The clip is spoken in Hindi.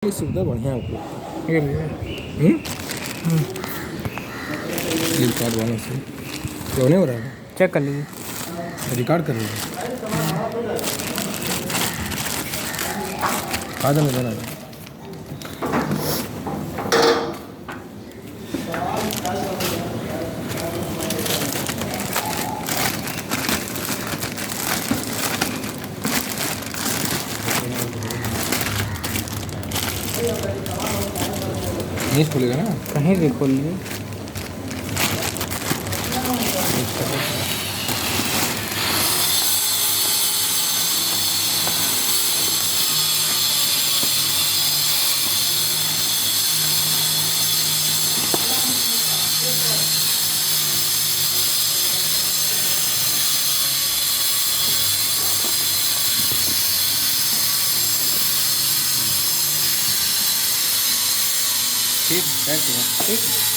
ये सुविधा बढ़िया उपलब्ध ये लीजिए। है। फ्लिपकार्ट वालों से क्यों नहीं हो रहा है? चेक कर लीजिए। रिकॉर्ड कर रहे हैं। आधा में देना है। नहीं खुलेगा ना। कहीं भी खोल लीजिए। ठीक है। ठीक है।